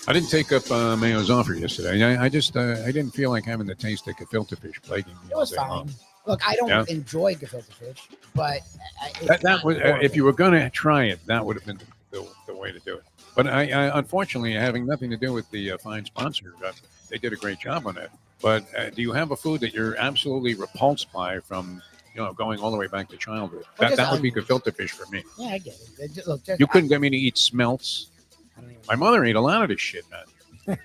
I didn't take up Mayo's offer yesterday. I just I didn't feel like having the taste of gefilte fish plaguing me It all was day fine. long. Look, I don't Yeah. enjoy gefilte fish, but That was if you were going to try it, that would have been the way to do it. But I unfortunately, having nothing to do with the fine sponsor, they did a great job on it. But do you have a food that you're absolutely repulsed by from going all the way back to childhood? That would be gefilte fish for me. Yeah, I get it. Look, You couldn't get me to eat smelts. My mother ate a lot of this shit, man.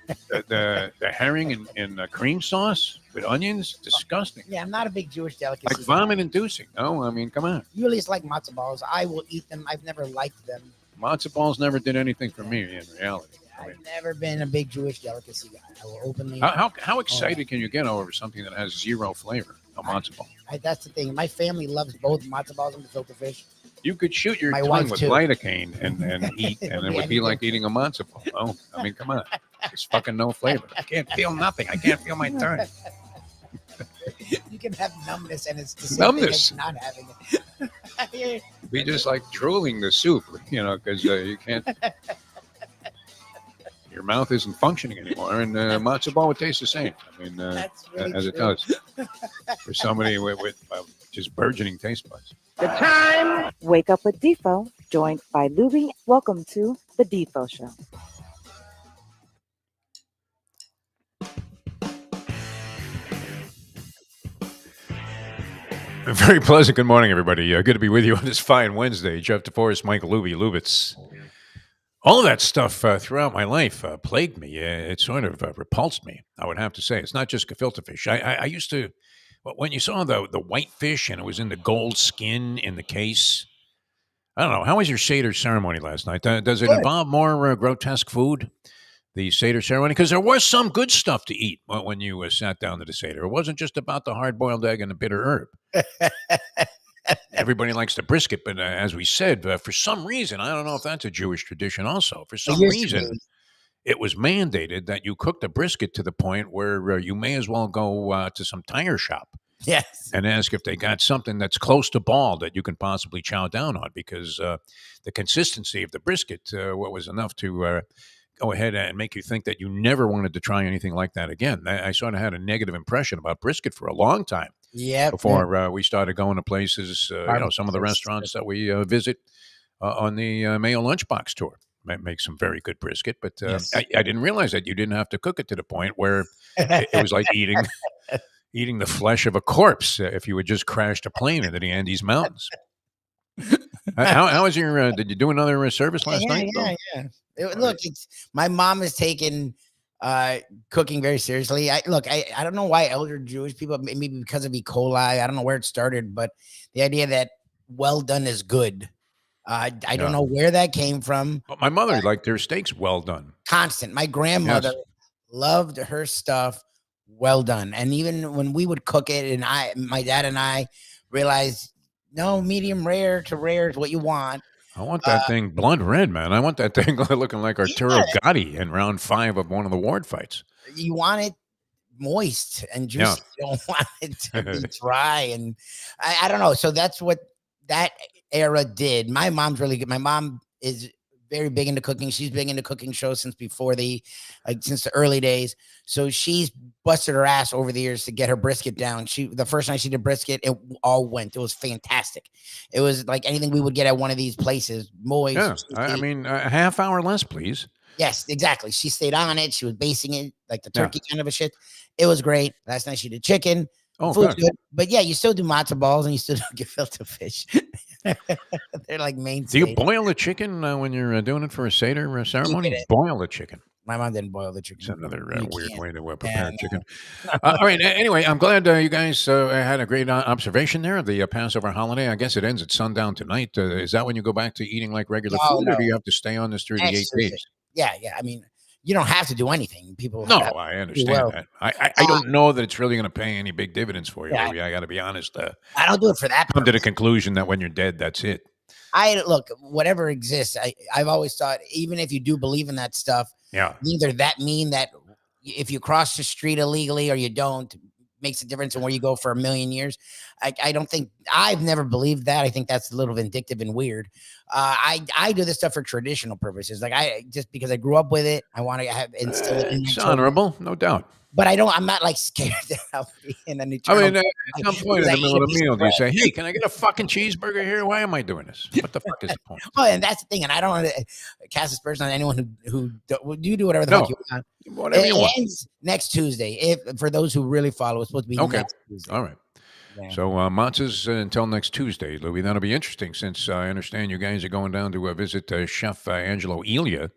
the herring and cream sauce with onions, disgusting. Yeah, I'm not a big Jewish delicacy. Like vomit inducing. No, I mean, come on. You at least like matzo balls. I will eat them. I've never liked them. Matzo balls never did anything for me in reality. I've never been a big Jewish delicacy guy. I will openly. How excited can you get over something that has zero flavor? A matzo ball. That's the thing. My family loves both matzo balls and gefilte fish. You could shoot your My tongue wife with too. lidocaine and eat, and it would be like eating a matzo ball. Oh, I mean, come on. There's fucking no flavor. I can't feel nothing. I can't feel my tongue. You can have numbness, and it's the same thing as not having it. It'd be just like drooling the soup, because you can't. Your mouth isn't functioning anymore, and matzo ball would taste the same. I mean, really as it does for somebody with just burgeoning taste buds. The time. Wake up with Defo, joined by Lubie. Welcome to the Defo Show. Very pleasant. Good morning, everybody. Good to be with you on this fine Wednesday. Jeff DeForest, Michael Lubie, Lubitz. All of that stuff throughout my life plagued me. It sort of repulsed me, I would have to say. It's not just gefilte fish. I used to, when you saw the white fish and it was in the gold skin in the case, I don't know. How was your Seder ceremony last night? Does it involve more grotesque food, the Seder ceremony? Because there was some good stuff to eat when you sat down to the Seder. It wasn't just about the hard-boiled egg and the bitter herb. Everybody likes the brisket, but as we said, for some reason, I don't know if that's a Jewish tradition also. For some reason, it was mandated that you cook the brisket to the point where you may as well go to some tire shop. Yes. And ask if they got something that's close to ball that you can possibly chow down on, because the consistency of the brisket was enough to go ahead and make you think that you never wanted to try anything like that again. I sort of had a negative impression about brisket for a long time. Yeah. Before we started going to places, some of the restaurants that we visit on the Mayo Lunchbox tour make some very good brisket. But Yes. I didn't realize that you didn't have to cook it to the point where it was like eating the flesh of a corpse if you had just crashed a plane into the Andes Mountains. How was your? Did you do another service last night? Yeah. Look, my mom has taken cooking very seriously. I don't know why elder Jewish people, maybe because of E. coli, I don't know where it started, but the idea that well done is good. I don't know where that came from. But my mother liked her steaks well done. Constant. My grandmother loved her stuff well done. And even when we would cook it, and my dad and I realized, no, medium rare to rare is what you want. I want that thing blood red, man. I want that thing looking like Arturo Gatti in round 5 of one of the Ward fights. You want it moist and juicy. You don't want it to be dry. And I don't know. So that's what that era did. My mom's really good. My mom is very big into cooking. She's big into cooking shows since since the early days. So she's busted her ass over the years to get her brisket down. The first night she did brisket, it all went. It was fantastic. It was like anything we would get at one of these places. Moist. Yeah, I mean, a half hour less, please. Yes, exactly. She stayed on it. She was basing it like the turkey kind of a shit. It was great. Last night she did chicken. Oh, food's good. But yeah, you still do matzo balls and you still do gefilte fish. They're like mainstay. Do you boil the chicken when you're doing it for a Seder ceremony? Boil the chicken. My mom didn't boil the chicken. It's another weird way to prepare chicken. All right. Anyway, I'm glad you guys had a great observation there of the Passover holiday. I guess it ends at sundown tonight. Is that when you go back to eating like regular food, or do you have to stay on this through the 8 days? Yeah. I mean, you don't have to do anything. People. No, I understand that. I don't know that it's really going to pay any big dividends for you. Yeah. I got to be honest. I don't do it for that. Come to the conclusion that when you're dead, that's it. Look, whatever exists. I've always thought, even if you do believe in that stuff, neither that mean that if you cross the street illegally or you don't, makes a difference in where you go for a million years. I don't think, I've never believed that. I think that's a little vindictive and weird. I do this stuff for traditional purposes. Like just because I grew up with it, I want to instill it in my It's children. honorable, no doubt. But I'm not like scared that I'll be in an I eternal. mean, at some point in the middle of the meal, do you say, "Hey, can I get a fucking cheeseburger here? Why am I doing this? What the fuck is the point?" Oh, and that's the thing. And I don't want to cast aspersions on anyone who you do whatever the fuck you want. Whatever you want. It ends next Tuesday. If for those who really follow, it's supposed to be next Tuesday. All right. Yeah. So matzahs until next Tuesday, Louie. That'll be interesting since I understand you guys are going down to visit Chef Angelo Elia,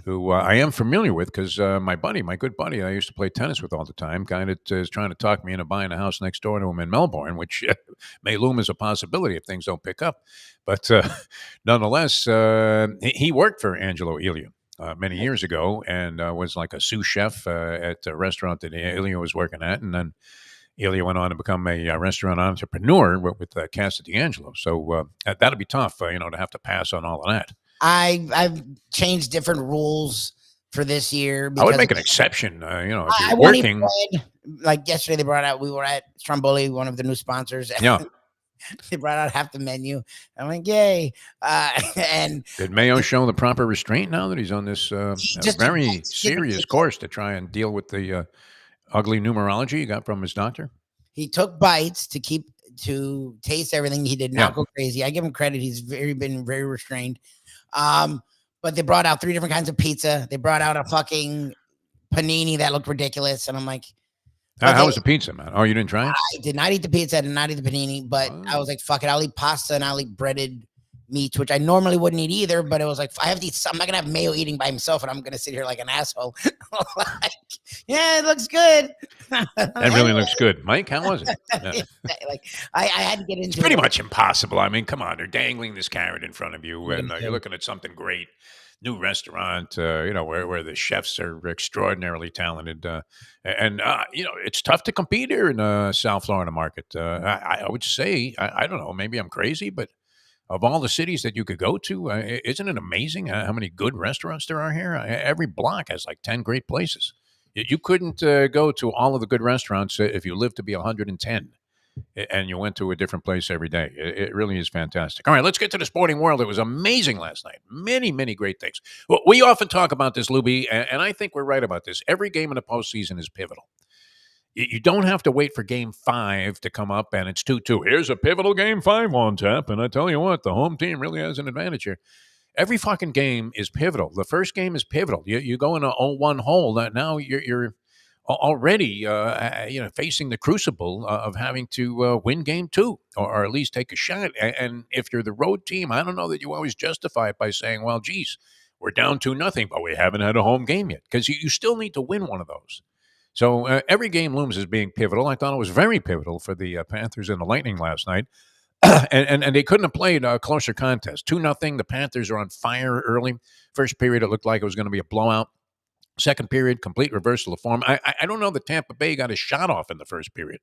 who I am familiar with because my good buddy, I used to play tennis with all the time, kind of is trying to talk me into buying a house next door to him in Melbourne, which may loom as a possibility if things don't pick up. But nonetheless, he worked for Angelo Elia many years ago and was like a sous chef at a restaurant that Elia was working at. And then Elia went on to become a restaurant entrepreneur with Casa D'Angelo. So that'll be tough, to have to pass on all of that. I've changed different rules for this year. I would make an exception, if you're working. Bread. Like yesterday, we were at Stromboli, one of the new sponsors. Yeah. They brought out half the menu. I'm like, yay. And did Mayo show the proper restraint now that he's on this very serious course to try and deal with the ugly numerology he got from his doctor? He took bites to taste everything. He did not go crazy. I give him credit. He's been very restrained. But they brought out 3 different kinds of pizza. They brought out a fucking panini that looked ridiculous. And I'm like, how was the pizza, man? Oh, you didn't try it? I did not eat the pizza. I did not eat the panini, but I was like, fuck it. I'll eat pasta and I'll eat breaded meats, which I normally wouldn't eat either. But it was like, I have to eat something. I'm not going to have Mayo eating by himself and I'm going to sit here like an asshole. Like, yeah, it looks good. That really looks good. Mike, how was it? Yeah. Like I had to get into it's pretty much impossible. I mean, come on. They're dangling this carrot in front of you and you're looking at something great. New restaurant, where the chefs are extraordinarily talented. It's tough to compete here in the South Florida market. I would say, I don't know, maybe I'm crazy, but of all the cities that you could go to, isn't it amazing how many good restaurants there are here? Every block has like 10 great places. You couldn't go to all of the good restaurants if you lived to be 110. And you went to a different place every day. It really is fantastic. All right, let's get to the sporting world. It was amazing last night. Many, many great things. Well, we often talk about this, Lubie, and I think we're right about this. Every game in the postseason is pivotal. You don't have to wait for Game 5 to come up, and it's 2-2. Here's a pivotal Game 5 on tap, and I tell you what, the home team really has an advantage here. Every fucking game is pivotal. The first game is pivotal. You go in a 0-1 hole. Now you're already facing the crucible of having to win Game 2 or at least take a shot. And if you're the road team, I don't know that you always justify it by saying, well, geez, we're down 2-0, but we haven't had a home game yet, because you still need to win one of those. So every game looms as being pivotal. I thought it was very pivotal for the Panthers and the Lightning last night. and they couldn't have played a closer contest. 2-0. The Panthers are on fire early. First period, it looked like it was going to be a blowout. Second period, complete reversal of form. I don't know that Tampa Bay got a shot off in the first period.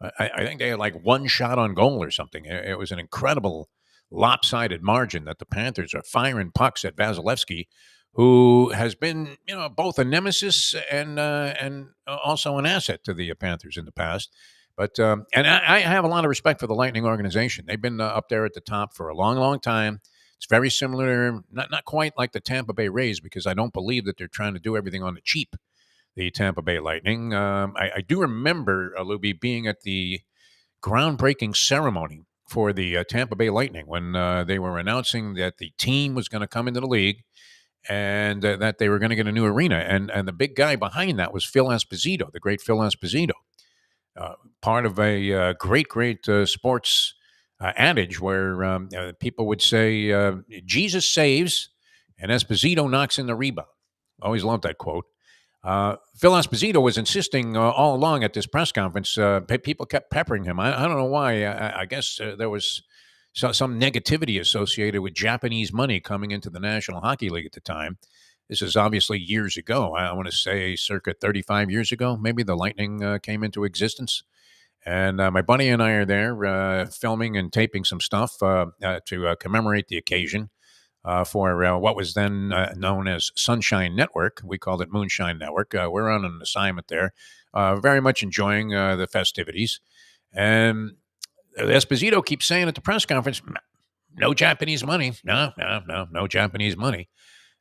I think they had like one shot on goal or something. It was an incredible lopsided margin that the Panthers are firing pucks at Vasilevsky, who has been, both a nemesis and also an asset to the Panthers in the past. But and I have a lot of respect for the Lightning organization. They've been up there at the top for a long, long time. It's very similar, not quite like the Tampa Bay Rays, because I don't believe that they're trying to do everything on the cheap, the Tampa Bay Lightning. I do remember, Lubie, being at the groundbreaking ceremony for the Tampa Bay Lightning when they were announcing that the team was going to come into the league and that they were going to get a new arena. And the big guy behind that was Phil Esposito, the great Phil Esposito, part of a great sports adage where people would say, Jesus saves and Esposito knocks in the rebound. Always loved that quote. Phil Esposito was insisting all along at this press conference. People kept peppering him. I don't know why. I guess there was some negativity associated with Japanese money coming into the National Hockey League at the time. This is obviously years ago. I want to say circa 35 years ago, maybe the Lightning came into existence. And my buddy and I are there filming and taping some stuff to commemorate the occasion for what was then known as Sunshine Network. We called it Moonshine Network. We're on an assignment there. very much enjoying the festivities. And Esposito keeps saying at the press conference, no Japanese money. No Japanese money.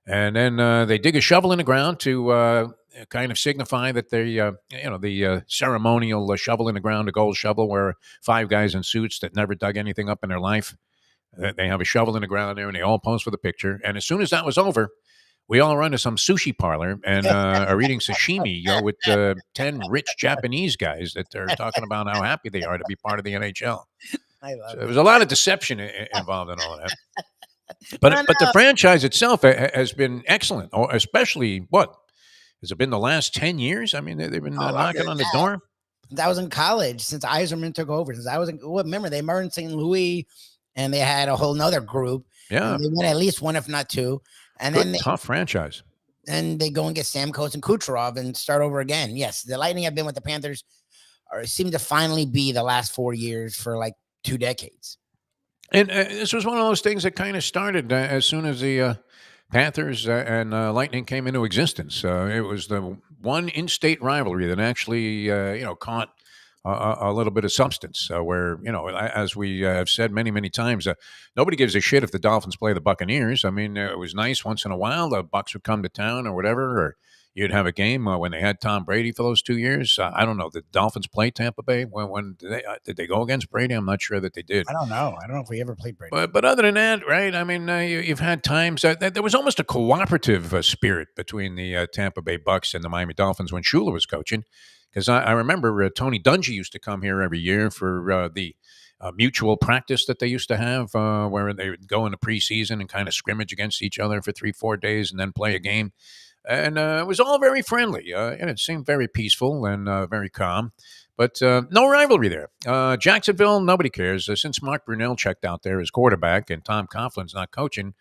And then they dig a shovel in the ground to kind of signify that the ceremonial shovel in the ground, a gold shovel, where 5 guys in suits that never dug anything up in their life. They have a shovel in the ground there, and they all pose for the picture. And as soon as that was over, we all run to some sushi parlor and are eating sashimi with 10 rich Japanese guys that are talking about how happy they are to be part of the NHL. I love So there was a lot of deception involved in all of that. But the franchise itself has been excellent, or especially what? Has it been the last 10 years? I mean, they've been knocking on the door. That was in college since Eiserman took over. Since I was remember they were in St. Louis and they had a whole nother group. Yeah. They won at least one, if not two. And Good, then tough franchise. And they go and get Stamkos and Kucherov and start over again. Yes, the Lightning have been with the Panthers, or seem to finally be the last 4 years for like 2 decades. And this was one of those things that kind of started as soon as the Panthers and Lightning came into existence. It was the one in-state rivalry that actually, caught a little bit of substance. Where, as we have said many, many times, nobody gives a shit if the Dolphins play the Buccaneers. I mean, it was nice once in a while. The Bucs would come to town or whatever, or you'd have a game when they had Tom Brady for those 2 years. I don't know. Did the Dolphins play Tampa Bay? When did they go against Brady? I'm not sure that they did. I don't know. I don't know if we ever played Brady. But other than that, right? I mean, you've had times that there was almost a cooperative spirit between the Tampa Bay Bucs and the Miami Dolphins when Shula was coaching. Because I remember Tony Dungy used to come here every year for the mutual practice that they used to have, where they would go in the preseason and kind of scrimmage against each other for 3-4 days and then play a game. And it was all very friendly, and it seemed very peaceful and very calm. But no rivalry there. Jacksonville, nobody cares. Since Mark Brunell checked out there as quarterback and Tom Coughlin's not coaching,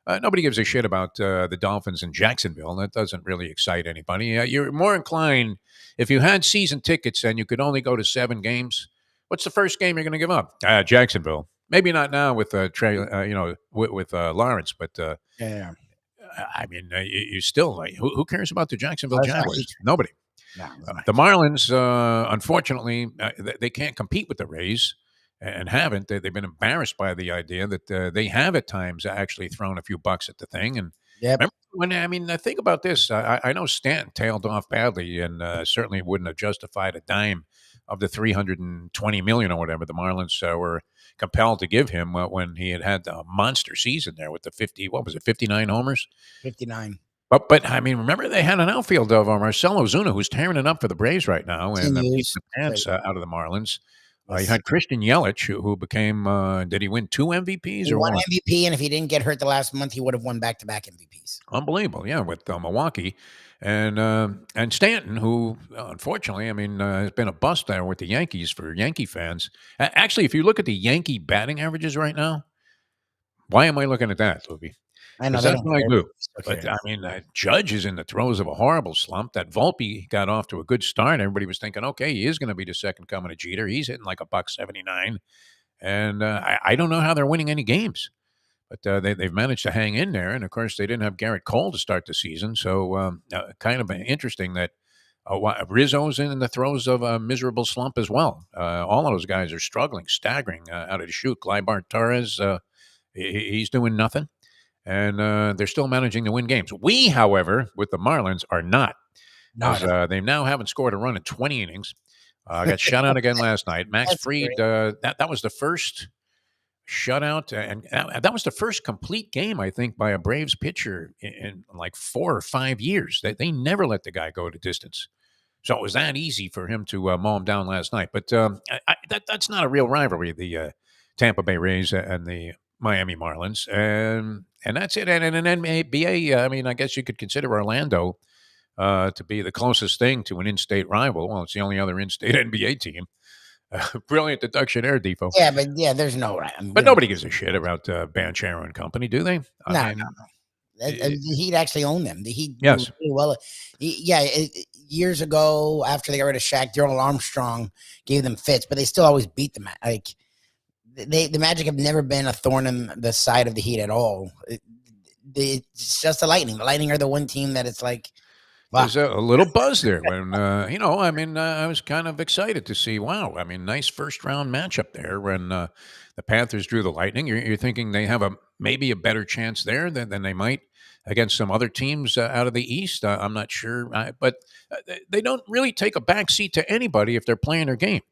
nobody gives a shit about the Dolphins in Jacksonville. That doesn't really excite anybody. You're more inclined, if you had season tickets and you could only go to 7 games, what's the first game you're going to give up? Jacksonville. Maybe not now with with Lawrence, but yeah. I mean, you still like who cares about the Jacksonville Jaguars? Nobody. No, The Marlins, unfortunately, they can't compete with the Rays and haven't. They've been embarrassed by the idea that they have at times actually thrown a few bucks at the thing. And think about this. I know Stanton tailed off badly and certainly wouldn't have justified a dime of the $320 million or whatever the Marlins were compelled to give him when he had a monster season there with the 59 homers? 59. But I mean, remember they had an outfield of Marcell Ozuna who's tearing it up for the Braves right now and beating the pants out of the Marlins. You had Christian Yelich, who became, did he win 2 MVPs? He won MVP, and if he didn't get hurt the last month, he would have won back-to-back MVPs. Unbelievable, yeah, with Milwaukee. And Stanton, who, unfortunately, I mean, has been a bust there with the Yankees for Yankee fans. Actually, if you look at the Yankee batting averages right now, why am I looking at that, Lubie? I know. That's what I do. But, I mean, Judge is in the throes of a horrible slump. That Volpe got off to a good start. Everybody was thinking, okay, he is going to be the second coming of Jeter. He's hitting like $179. And I don't know how they're winning any games. But they've managed to hang in there. And, of course, they didn't have Garrett Cole to start the season. So kind of interesting that Rizzo's in the throes of a miserable slump as well. All of those guys are struggling, staggering out of the chute. Gleyber Torres, he's doing nothing. And they're still managing to win games. We, however, with the Marlins, are not. They now haven't scored a run in 20 innings. Got shut out again last night. Max Fried, that was the first shutout, and that was the first complete game, I think, by a Braves pitcher in like 4 or 5 years. They never let the guy go to distance. So it was that easy for him to mow him down last night. But that's not a real rivalry, the Tampa Bay Rays and the Miami Marlins. And that's it. And in NBA, I mean, I guess you could consider Orlando to be the closest thing to an in-state rival. Well, it's the only other in-state NBA team. Brilliant deduction there, Defo. Yeah, but there's no. But nobody gives a shit about Banchero and company, do they? No. The Heat actually own them. The Heat, yes. Really well. Years ago, after they got rid of Shaq, Darrell Armstrong gave them fits, but they still always beat them. Like the Magic have never been a thorn in the side of the Heat at all. It's just the Lightning. The Lightning are the one team that it's like Wow. There's a little buzz there when, I was kind of excited to see, wow, I mean, nice first round matchup there when the Panthers drew the Lightning. You're thinking they have maybe a better chance there than they might against some other teams out of the East. I'm not sure, but they don't really take a backseat to anybody if they're playing their game.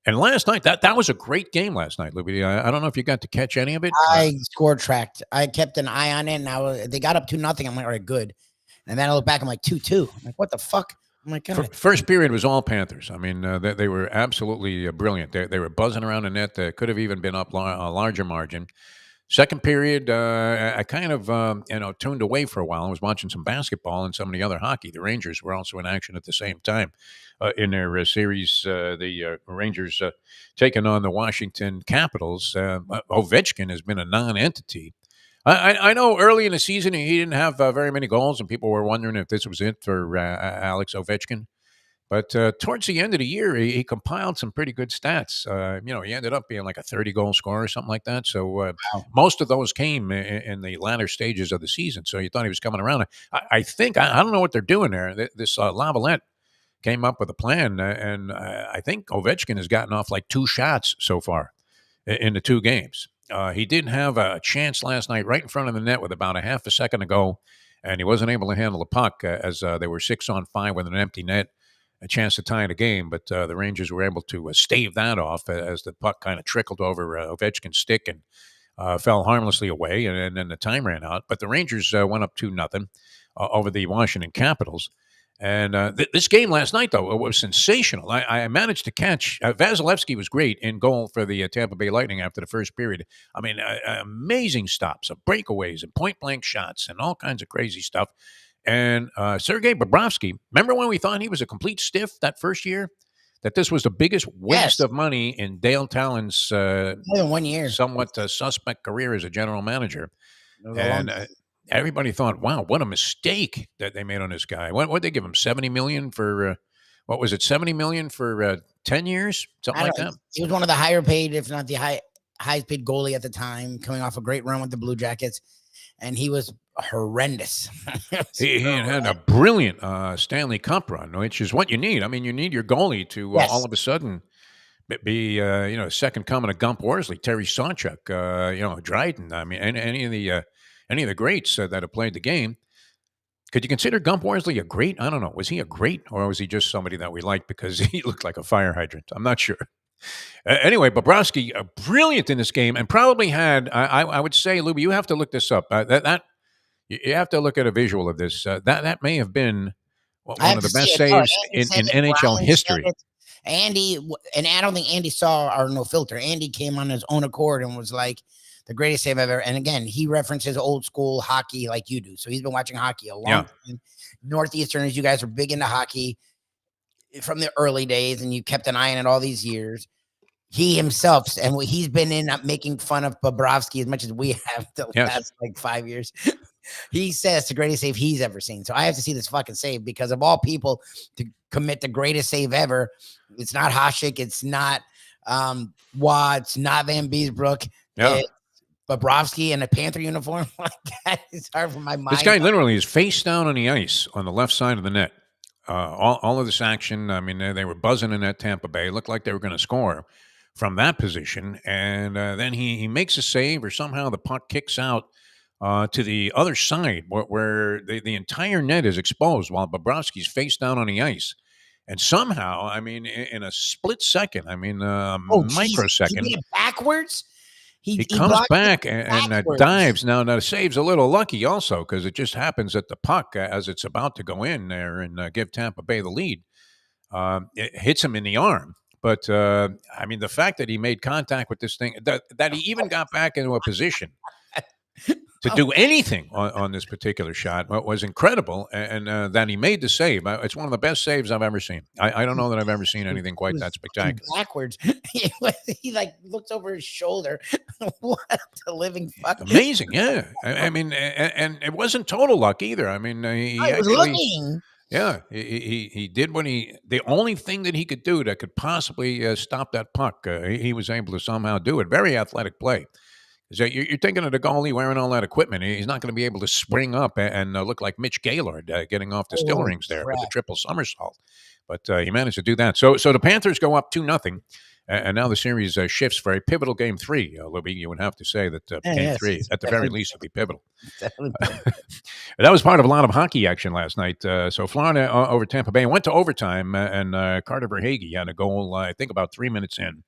And last night, that was a great game last night, Lubie. I don't know if you got to catch any of it. I score tracked. I kept an eye on it. And they got up 2-0. I'm like, all right, good. And then I look back, I'm like 2-2. I'm like, what the fuck? I'm like, God. First period was all Panthers. I mean, they were absolutely brilliant. They were buzzing around the net. They could have even been up a larger margin. Second period, I kind of tuned away for a while. I was watching some basketball and some of the other hockey. The Rangers were also in action at the same time in their series. The Rangers taking on the Washington Capitals. Ovechkin has been a non-entity. I know early in the season he didn't have very many goals, and people were wondering if this was it for Alex Ovechkin. But towards the end of the year, he compiled some pretty good stats. He ended up being like a 30-goal scorer or something like that. So Wow. most of those came in the latter stages of the season. So you thought he was coming around. I think, I don't know what they're doing there. This Lavalette came up with a plan, and I think Ovechkin has gotten off like 2 shots so far in the 2 games. He didn't have a chance last night right in front of the net with about a half a second to go, and he wasn't able to handle the puck as they were 6-on-5 with an empty net, a chance to tie the game. But the Rangers were able to stave that off as the puck kind of trickled over Ovechkin's stick and fell harmlessly away, and then the time ran out. But the Rangers went up 2-0 over the Washington Capitals. And this game last night, though, it was sensational. I managed to catch Vasilevsky was great in goal for the Tampa Bay Lightning after the first period. I mean, amazing stops, breakaways, and point-blank shots, and all kinds of crazy stuff. And Sergei Bobrovsky, remember when we thought he was a complete stiff that first year? That this was the biggest waste of money in Dale Talon's More than 1 year. somewhat suspect career as a general manager. And everybody thought, wow, what a mistake that they made on this guy. What they give him, $70 million for, what was it, $70 million for 10 years? Something like that? He was one of the higher paid, if not the highest paid goalie at the time, coming off a great run with the Blue Jackets. And he was horrendous. He had a brilliant Stanley Cup run, which is what you need. I mean, you need your goalie to all of a sudden be second coming of Gump Worsley, Terry Sawchuk, Dryden. I mean, any of the greats that have played the game. Could you consider Gump Worsley a great? I don't know. Was he a great, or was he just somebody that we liked because he looked like a fire hydrant? I'm not sure. Anyway, Bobrovsky, brilliant in this game, and probably had. I would say, Lubie, you have to look this up. You have to look at a visual of this. That may have been one of the best saves in NHL history. Andy, and I don't think Andy saw our No Filter. Andy came on his own accord and was like, the greatest save ever. And again, he references old school hockey like you do. So he's been watching hockey a long time. Northeasterners, you guys are big into hockey from the early days, and you kept an eye on it all these years. He himself, and he's been in making fun of Bobrovsky as much as we have the last like 5 years. He says it's the greatest save he's ever seen. So I have to see this fucking save, because of all people to commit the greatest save ever, it's not Hasek, it's not Watts, not Van Beesbrook. Yeah. Bobrovsky in a Panther uniform. Like that is hard for my mind. This guy literally is face down on the ice on the left side of the net. All of this action, I mean, they were buzzing in that Tampa Bay. It looked like they were going to score from that position. And then he makes a save, or somehow the puck kicks out to the other side where the entire net is exposed while Bobrovsky's face down on the ice. And somehow, I mean, in a split second, I mean, microsecond. He did it backwards? He comes back and dives. Now, the save's a little lucky also, because it just happens that the puck, as it's about to go in there and give Tampa Bay the lead, it hits him in the arm. But, I mean, the fact that he made contact with this thing, that he even got back into a position to do anything on this particular shot was incredible, and that he made the save. It's one of the best saves I've ever seen. I don't know that I've ever seen anything quite that spectacular. Backwards, he like looks over his shoulder. What a living fuck! Amazing, yeah. I mean, and it wasn't total luck either. I mean, he was looking. Yeah, he did the only thing that he could do that could possibly stop that puck. He was able to somehow do it. Very athletic play. Is that you're thinking of the goalie wearing all that equipment? He's not going to be able to spring up and look like Mitch Gaylord getting off the still Oh, rings there with the crap. triple somersault. But he managed to do that. So the Panthers go up 2-0. And now the series shifts for a pivotal game 3. Lubie, you would have to say that game Yes, 3, it's at the very definitely- least, will be pivotal. definitely. That was part of a lot of hockey action last night. So Florida over Tampa Bay went to overtime, and Carter Verhaeghe had a goal, I think, about 3 minutes in.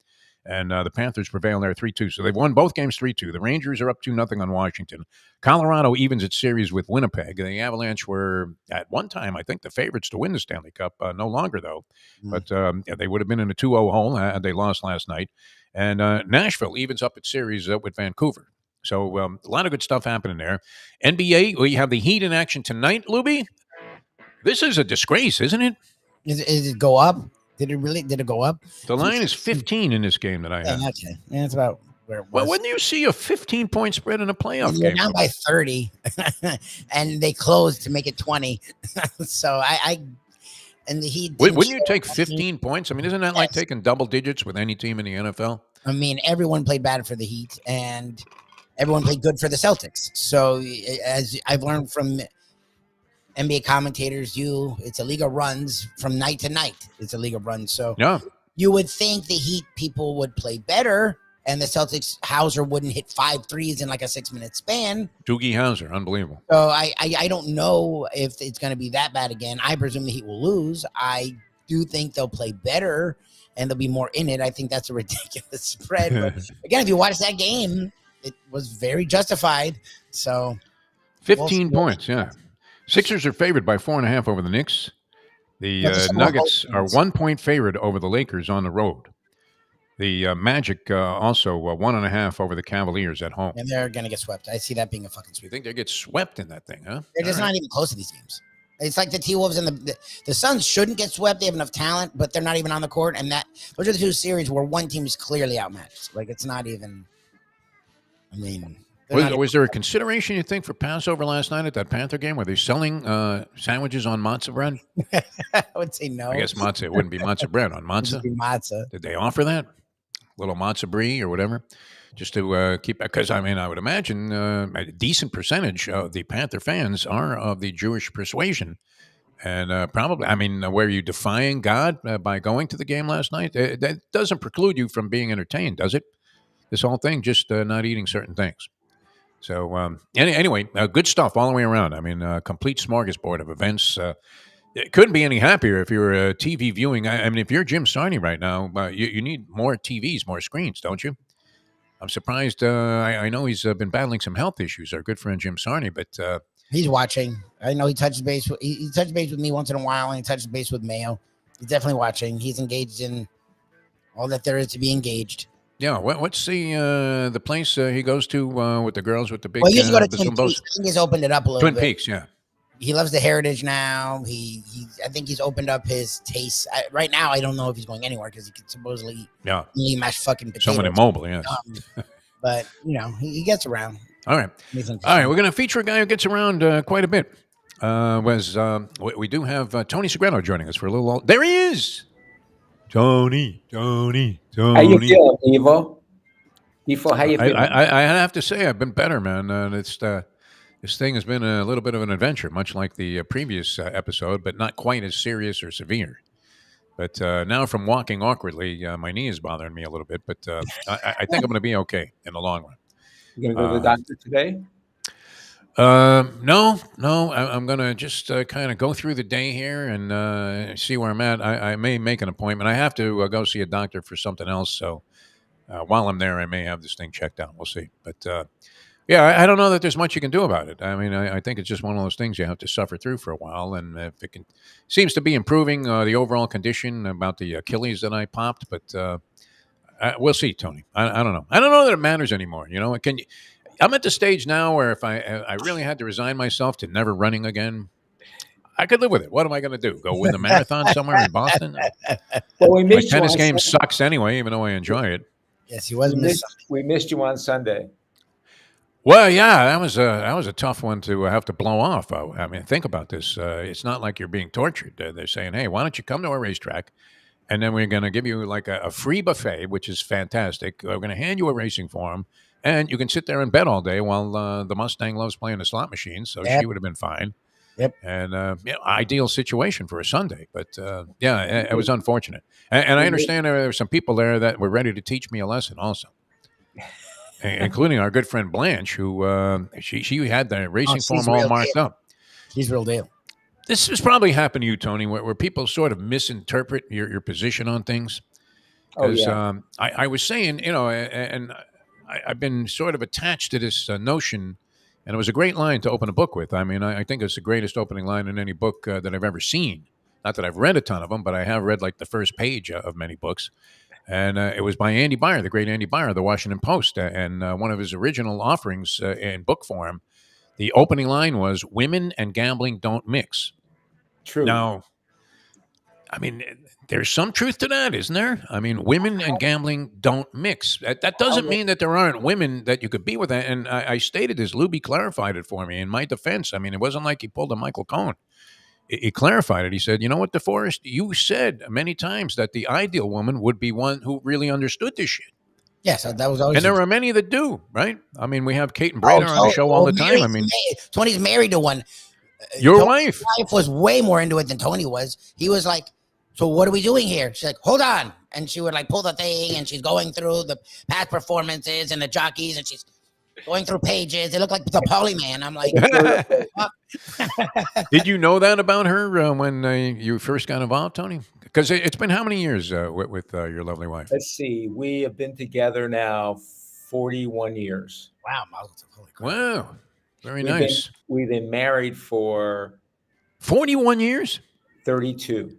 And the Panthers prevail there 3-2. So they've won both games 3-2. The Rangers are up 2-0 on Washington. Colorado evens its series with Winnipeg. The Avalanche were, at one time, I think, the favorites to win the Stanley Cup. No longer, though. But they would have been in a 2-0 hole had they lost last night. And Nashville evens up its series with Vancouver. So a lot of good stuff happening there. NBA, we have the Heat in action tonight, Lubie. This is a disgrace, isn't it? Is it go up? Did it go up? The line is 15 in this game that I have. Okay. Yeah, that's about where it was. Well, when do you see a 15-point spread in a playoff They're game? down by 30, and they closed to make it 20. So and the Heat. Wouldn't you take 15 points? I mean, isn't that like Yes. taking double digits with any team in the NFL? I mean, everyone played bad for the Heat, and everyone played good for the Celtics. So, as I've learned from NBA commentators, it's a league of runs from night to night. It's a league of runs. So, Yeah. you would think the Heat people would play better, and the Celtics Hauser wouldn't hit 5 threes in like a 6-minute span. Doogie Howser, unbelievable. So I don't know if it's going to be that bad again. I presume the Heat will lose. I do think they'll play better and they'll be more in it. I think that's a ridiculous spread. But again, if you watch that game, it was very justified. So 15 points, yeah. Sixers are favored by 4.5 over the Knicks. The Nuggets are 1 point favored over the Lakers on the road. The Magic also 1.5 over the Cavaliers at home. And they're going to get swept. I see that being a fucking You sweep. think they get swept in that thing, huh? They're just All right. not even close to these games. It's like the T-Wolves and the Suns shouldn't get swept. They have enough talent, but they're not even on the court. And those are the two series where one team is clearly outmatched. Like, it's not even, I mean. Was there a consideration, you think, for Passover last night at that Panther game? Were they selling sandwiches on matzah bread? I would say no. I guess matzah. It wouldn't be matzah bread on It would matzah. be matzah. Did they offer that? Little matzah brie or whatever? Just to keep, because I mean, I would imagine a decent percentage of the Panther fans are of the Jewish persuasion. And probably, I mean, were you defying God by going to the game last night? That doesn't preclude you from being entertained, does it? This whole thing, just not eating certain things. So anyway, good stuff all the way around. I mean, complete smorgasbord of events. It couldn't be any happier if you were TV viewing. I mean, if you're Jim Sarney right now, you need more TVs, more screens, don't you? I'm surprised. I know he's been battling some health issues, our good friend Jim Sarney, but He's watching. I know he touches base. He touches base with me once in a while, and he touches base with Mayo. He's definitely watching. He's engaged in all that there is to be engaged. yeah, what's the place he goes to with the girls with the big? Well, he used to go to the Twin Zumbos? Peaks. I think he's opened it up a little Twin bit. Peaks, yeah. He loves the Heritage now. I think he's opened up his taste. Right now, I don't know if he's going anywhere because he could supposedly Yeah, eat mashed fucking potatoes. someone immobile, yes. But he gets around. All right. All right, we're going to feature a guy who gets around quite a bit. We do have Tony Segreto joining us for a little. There he is. Tony. How you feeling, Evo? Defo, how you feeling? I have to say I've been better, man. This thing has been a little bit of an adventure, much like the previous episode, but not quite as serious or severe. But now from walking awkwardly, my knee is bothering me a little bit, but I think I'm going to be okay in the long run. You gonna go to the doctor today? No. I'm going to just kind of go through the day here and see where I'm at. I may make an appointment. I have to go see a doctor for something else. So while I'm there, I may have this thing checked out. We'll see. But yeah, I don't know that there's much you can do about it. I mean, I think it's just one of those things you have to suffer through for a while. And if it seems to be improving the overall condition about the Achilles that I popped, but we'll see, Tony. I don't know. I don't know that it matters anymore. You know, I'm at the stage now where if I really had to resign myself to never running again, I could live with it. What am I going to do? Go win the marathon somewhere in Boston? Well, we My missed you tennis on game Sunday. sucks anyway, even though I enjoy it. Yes, he was missing. We missed you on Sunday. Well, yeah, that was a tough one to have to blow off. I mean, think about this. It's not like you're being tortured. They're saying, "Hey, why don't you come to our racetrack, and then we're going to give you like a free buffet, which is fantastic. We're going to hand you a racing form, And you can sit there and bet all day while the Mustang loves playing the slot machine, so Yep. she would have been fine. Yep. And ideal situation for a Sunday, but it was unfortunate. And I understand there were some people there that were ready to teach me a lesson, also, including our good friend Blanche, who she had the racing form all marked up. She's real deal. This has probably happened to you, Tony, where people sort of misinterpret your position on things. Because I was saying, and I've been sort of attached to this notion, and it was a great line to open a book with. I mean, I think it's the greatest opening line in any book that I've ever seen. Not that I've read a ton of them, but I have read like the first page of many books. And it was by Andy Byer, the great Andy Byer, the Washington Post. And one of his original offerings in book form, the opening line was, "Women and gambling don't mix." True. Now, I mean, there's some truth to that, isn't there? I mean, women and gambling don't mix. That doesn't mean that there aren't women that you could be with. And I stated this. Lubie clarified it for me in my defense. I mean, it wasn't like he pulled a Michael Cohen. He clarified it. He said, "You know what, DeForest, you said many times that the ideal woman would be one who really understood this shit." Yes, that was always. And there are many that do, right? I mean, we have Kate and Breda on the show all the time. I mean, Tony's married to one. Your Tony's wife was way more into it than Tony was. He was like, "So what are we doing here?" She's like, "Hold on," and she would like pull the thing, and she's going through the past performances and the jockeys, and she's going through pages. It looked like the Polyman. I'm like, did you know that about her when you first got involved, Tony? Because it's been how many years with your lovely wife? Let's see. We have been together now 41 years. wow, Wow, very nice. We've been married for 41 years? 32.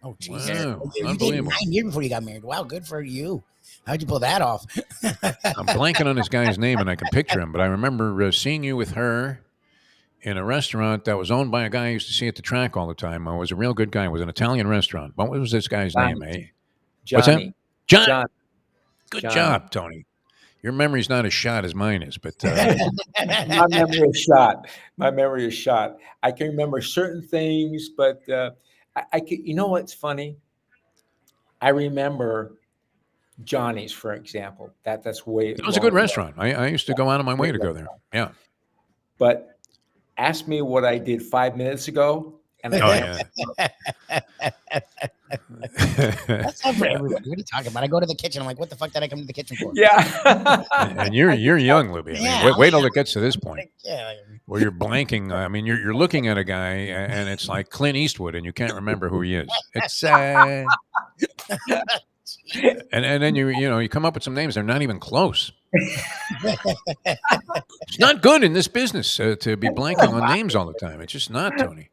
Oh, Jesus. Wow, You dated 9 years before you got married. Wow, good for you. How'd you pull that off? I'm blanking on this guy's name, and I can picture him, but I remember seeing you with her in a restaurant that was owned by a guy I used to see at the track all the time. I was a real good guy. It was an Italian restaurant. What was this guy's name, eh? What's that? John. Good job, Tony. Your memory's not as shot as mine is, but My memory is shot. My memory is shot. I can remember certain things, but I can. You know what's funny? I remember Johnny's, for example. That's way. it was a good restaurant. I used to go out of my way to go there. Yeah. But ask me what I did 5 minutes ago, and That's not for everybody. What are you talking about? I go to the kitchen. I'm like, what the fuck did I come to the kitchen for? yeah. And you're young, Lubie. I mean, wait till it gets to this point. Yeah. Where you're blanking. I mean, you're looking at a guy, and it's like Clint Eastwood, and you can't remember who he is. It's and then you come up with some names. They're not even close. It's not good in this business to be blanking on names all the time. It's just not, Tony.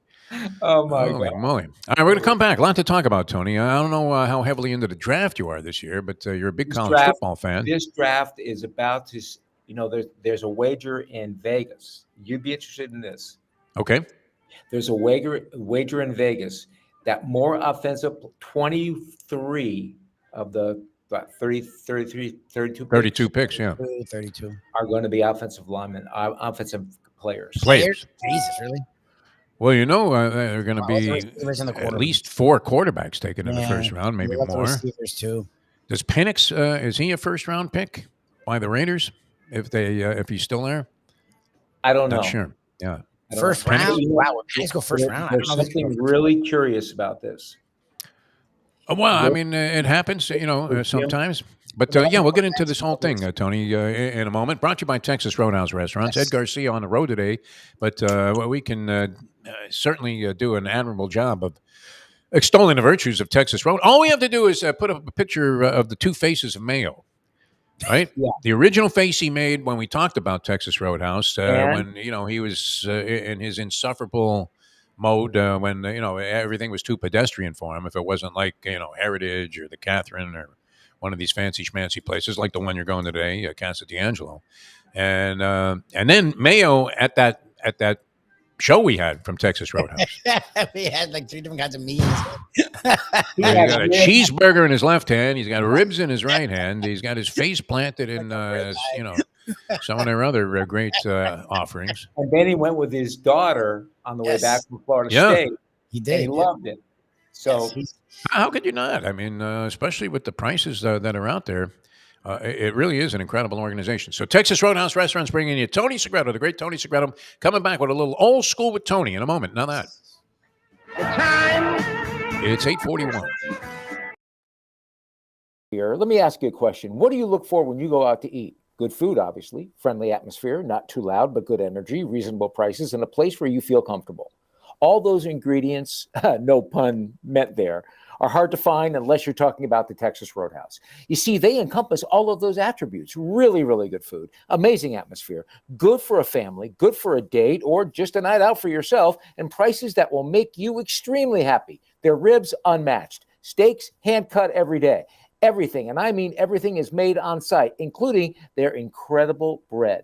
Oh my Holy God. moly! All right, we're going to come back. A lot to talk about, Tony. I don't know how heavily into the draft you are this year, but you're a big college football fan. This draft is about to. There's a wager in Vegas. You'd be interested in this. Okay. There's a wager in Vegas that more offensive 23 of the 32 picks, yeah. 32 are going to be offensive linemen, offensive players. Players. Jesus, really? Well, there are going to be at least 4 quarterbacks taken in the first round, maybe more. Receivers too. Does Penix, is he a first-round pick by the Raiders if he's still there? I don't know. Not sure. Yeah. First round? Wow, Penix go first round. There's something really curious about this. Well, I mean, it happens, sometimes. But we'll get into this whole thing, Tony, in a moment. Brought to you by Texas Roadhouse Restaurants. Ed Garcia on the road today, but we can certainly do an admirable job of extolling the virtues of Texas Road. All we have to do is put up a picture of the 2 faces of Mayo, right? Yeah. The original face he made when we talked about Texas Roadhouse, when he was in his insufferable mode, when everything was too pedestrian for him. If it wasn't like Heritage or the Catherine or one of these fancy schmancy places like the one you're going today, Casa D'Angelo, and then Mayo at that show we had from Texas Roadhouse. We had like 3 different kinds of meats. He's got a cheeseburger in his left hand. He's got ribs in his right hand. He's got his face planted in some of their other great offerings. And then he went with his daughter on the way back from Florida State. He did. And he loved it. So how could you not? I mean, especially with the prices that are out there. It really is an incredible organization. So Texas Roadhouse Restaurants bringing you Tony Segreto, the great Tony Segreto, coming back with a little old school with Tony in a moment. Now that. The time. It's 8:41. Here, let me ask you a question. What do you look for when you go out to eat? Good food, obviously, friendly atmosphere, not too loud, but good energy, reasonable prices, and a place where you feel comfortable. All those ingredients, no pun meant there, are hard to find unless you're talking about the Texas Roadhouse. You see, they encompass all of those attributes. Really, really good food, amazing atmosphere, good for a family, good for a date, or just a night out for yourself, and prices that will make you extremely happy. Their ribs, unmatched. Steaks, hand-cut every day. Everything, and I mean everything, is made on site, including their incredible bread.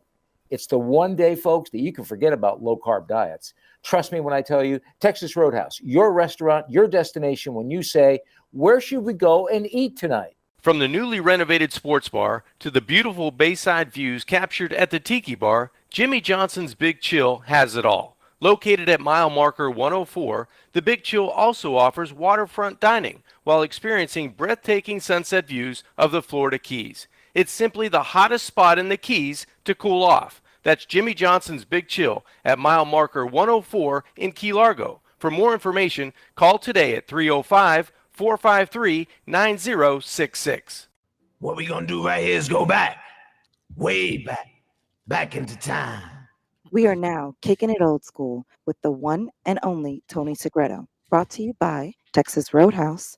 It's the one day, folks, that you can forget about low-carb diets. Trust me when I tell you, Texas Roadhouse, your restaurant, your destination when you say, where should we go and eat tonight? From the newly renovated sports bar to the beautiful bayside views captured at the Tiki Bar, Jimmy Johnson's Big Chill has it all. Located at mile marker 104, the Big Chill also offers waterfront dining while experiencing breathtaking sunset views of the Florida Keys. It's simply the hottest spot in the Keys to cool off. That's Jimmy Johnson's Big Chill at mile marker 104 in Key Largo. For more information, call today at 305-453-9066. What we gonna do right here is go back, way back into time. We are now kicking it old school with the one and only Tony Segreto, brought to you by Texas Roadhouse.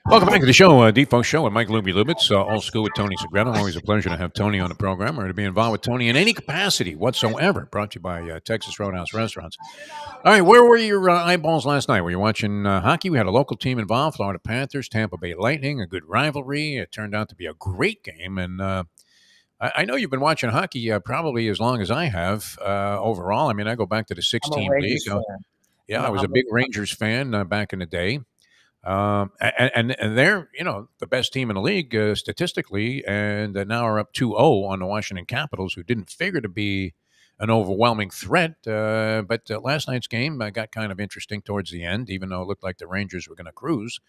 Welcome back to the show, Defo Show with Mike Lubie Lubitz, old school with Tony Segreto. Always a pleasure to have Tony on the program or to be involved with Tony in any capacity whatsoever. Brought to you by Texas Roadhouse Restaurants. All right, where were your eyeballs last night? Were you watching hockey? We had a local team involved, Florida Panthers, Tampa Bay Lightning, a good rivalry. It turned out to be a great game, and I know you've been watching hockey probably as long as I have overall. I mean, I go back to the 16 league. I was a big Rangers fan back in the day. And they're, the best team in the league statistically, and now are up 2-0 on the Washington Capitals, who didn't figure to be an overwhelming threat. But last night's game got kind of interesting towards the end, even though it looked like the Rangers were going to cruise.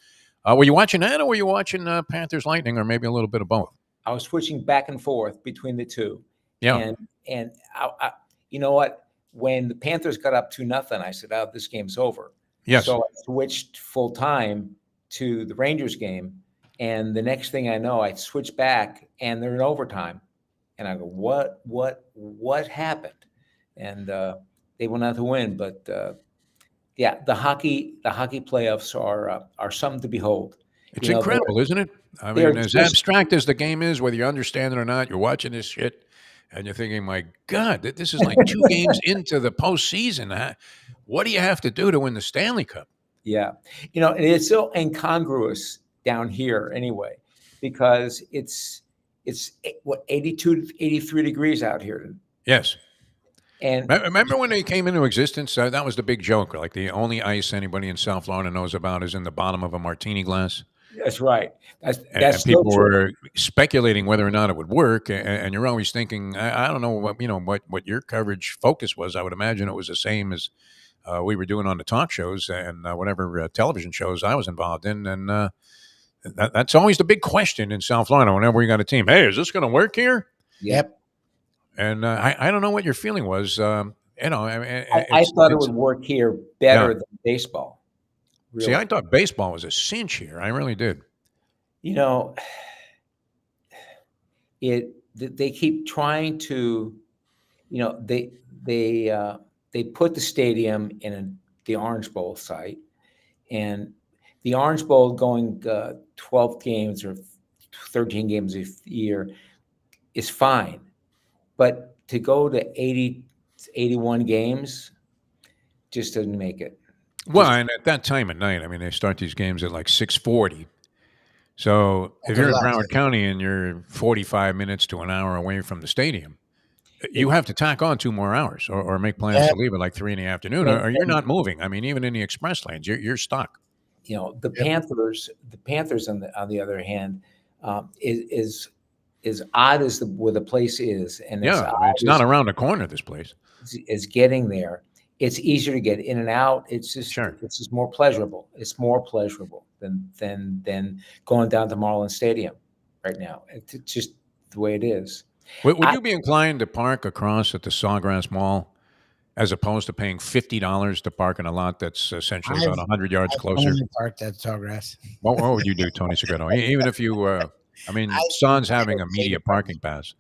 Were you watching that, or were you watching Panthers Lightning, or maybe a little bit of both? I was switching back and forth between the two. Yeah. And I, you know what? When the Panthers got up 2-0, I said, "Oh, this game's over." Yes. So I switched full time to the Rangers game, and the next thing I know, I switched back, and they're in overtime, and I go, "What happened?" And they went out to win, but the hockey playoffs are something to behold. It's incredible, isn't it? I mean, as abstract as the game is, whether you understand it or not, you're watching this shit and you're thinking, my God, this is like 2 games into the postseason. What do you have to do to win the Stanley Cup? Yeah. And it's so incongruous down here anyway, because it's 82, 83 degrees out here. Yes. And remember when they came into existence? That was the big joke. Like, the only ice anybody in South Florida knows about is in the bottom of a martini glass. That's right. And people were speculating whether or not it would work. And you're always thinking, I don't know what your coverage focus was. I would imagine it was the same as we were doing on the talk shows and whatever television shows I was involved in. And that's always the big question in South Florida whenever we got a team. Hey, is this going to work here? Yep. And I don't know what your feeling was. I thought it would work here better than baseball. Really. See, I thought baseball was a cinch here. I really did. They keep trying to, they put the stadium in the Orange Bowl site, and the Orange Bowl going 12 games or 13 games a year is fine, but to go to 80, 81 games just doesn't make it. Well, and at that time of night, I mean, they start these games at like 6:40. So if you're in Broward County and you're 45 minutes to an hour away from the stadium, you have to tack on 2 more hours or make plans to leave at like 3 in the afternoon, or you're not moving. I mean, even in the express lanes, you're stuck. The Panthers on the other hand, is odd as where the place is, and it's not around the corner. This place is getting there. It's easier to get in and out. It's just It's just more pleasurable. It's more pleasurable than going down to Marlins Stadium. right now. It's just the way it is. Would you be inclined to park across at the Sawgrass Mall as opposed to paying $50 to park in a lot that's essentially about 100 yards closer? Only parked at Sawgrass. What would you do, Tony Segreto? Even if you, I mean, Son's having a media parking pass.